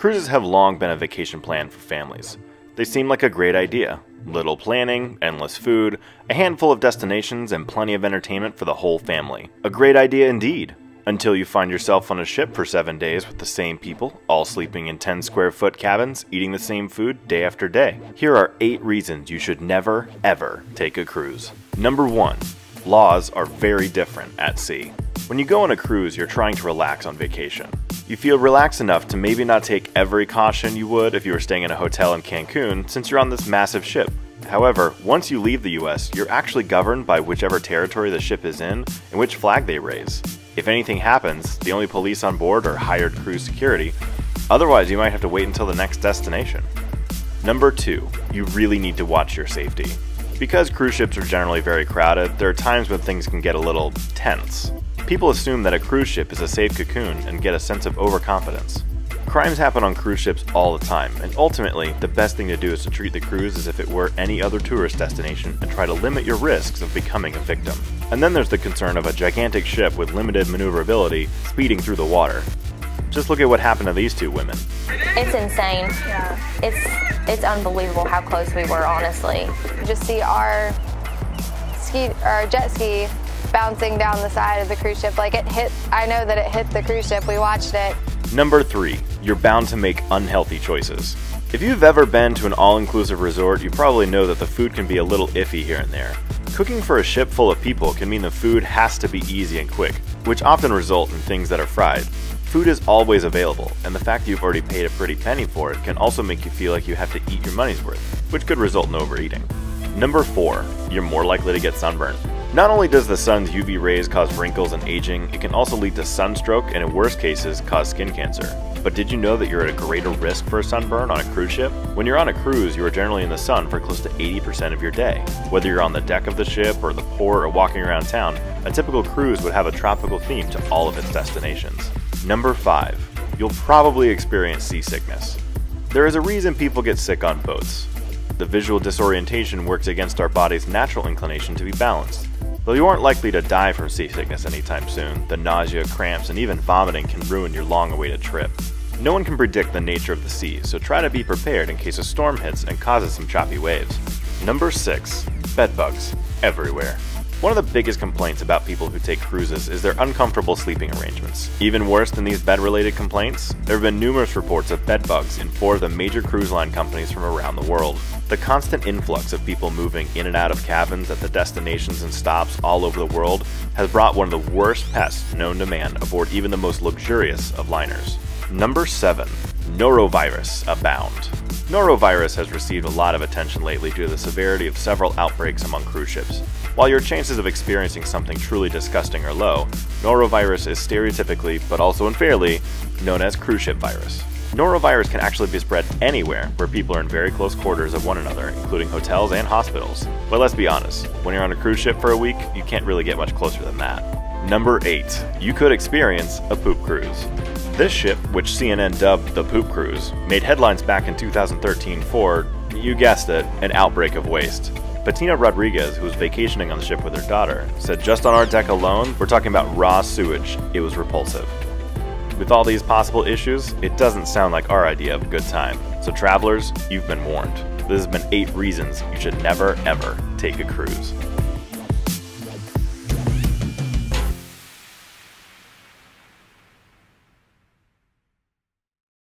Cruises have long been a vacation plan for families. They seem like a great idea. Little planning, endless food, a handful of destinations, and plenty of entertainment for the whole family. A great idea indeed. Until you find yourself on a ship for 7 days with the same people, all sleeping in 10 square foot cabins, eating the same food day after day. Here are 8 reasons you should never, ever take a cruise. Number 1. Laws are very different at sea. When you go on a cruise, you're trying to relax on vacation. You feel relaxed enough to maybe not take every caution you would if you were staying in a hotel in Cancun, since you're on this massive ship. However, once you leave the US, you're actually governed by whichever territory the ship is in and which flag they raise. If anything happens, the only police on board are hired cruise security. Otherwise, you might have to wait until the next destination. Number 2. You really need to watch your safety. Because cruise ships are generally very crowded, there are times when things can get a little tense. People assume that a cruise ship is a safe cocoon and get a sense of overconfidence. Crimes happen on cruise ships all the time, and ultimately, the best thing to do is to treat the cruise as if it were any other tourist destination and try to limit your risks of becoming a victim. And then there's the concern of a gigantic ship with limited maneuverability speeding through the water. Just look at what happened to these 2 women. It's insane. Yeah. It's unbelievable how close we were, honestly. Just see our jet ski bouncing down the side of the cruise ship. Like it hit, I know that it hit the cruise ship. We watched it. Number 3. You're bound to make unhealthy choices. If you've ever been to an all-inclusive resort, you probably know that the food can be a little iffy here and there. Cooking for a ship full of people can mean the food has to be easy and quick, which often result in things that are fried. Food is always available, and the fact that you've already paid a pretty penny for it can also make you feel like you have to eat your money's worth, which could result in overeating. Number 4. You're more likely to get sunburned. Not only does the sun's UV rays cause wrinkles and aging, it can also lead to sunstroke and in worst cases cause skin cancer. But did you know that you're at a greater risk for a sunburn on a cruise ship? When you're on a cruise, you are generally in the sun for close to 80% of your day. Whether you're on the deck of the ship or the port or walking around town, a typical cruise would have a tropical theme to all of its destinations. Number 5. You'll probably experience seasickness. There is a reason people get sick on boats. The visual disorientation works against our body's natural inclination to be balanced. Though you aren't likely to die from seasickness anytime soon, the nausea, cramps, and even vomiting can ruin your long-awaited trip. No one can predict the nature of the sea, so try to be prepared in case a storm hits and causes some choppy waves. Number 6. Bed bugs. Everywhere. One of the biggest complaints about people who take cruises is their uncomfortable sleeping arrangements. Even worse than these bed-related complaints, there have been numerous reports of bed bugs in 4 of the major cruise line companies from around the world. The constant influx of people moving in and out of cabins at the destinations and stops all over the world has brought one of the worst pests known to man aboard even the most luxurious of liners. Number 7. Norovirus abound. Norovirus has received a lot of attention lately due to the severity of several outbreaks among cruise ships. While your chances of experiencing something truly disgusting are low, norovirus is stereotypically, but also unfairly, known as cruise ship virus. Norovirus can actually be spread anywhere where people are in very close quarters of one another, including hotels and hospitals. But let's be honest, when you're on a cruise ship for a week, you can't really get much closer than that. Number 8. You could experience a poop cruise. This ship, which CNN dubbed the Poop Cruise, made headlines back in 2013 for, you guessed it, an outbreak of waste. Bettina Rodriguez, who was vacationing on the ship with her daughter, said just on our deck alone, we're talking about raw sewage. It was repulsive. With all these possible issues, it doesn't sound like our idea of a good time. So travelers, you've been warned. This has been 8 reasons you should never ever take a cruise.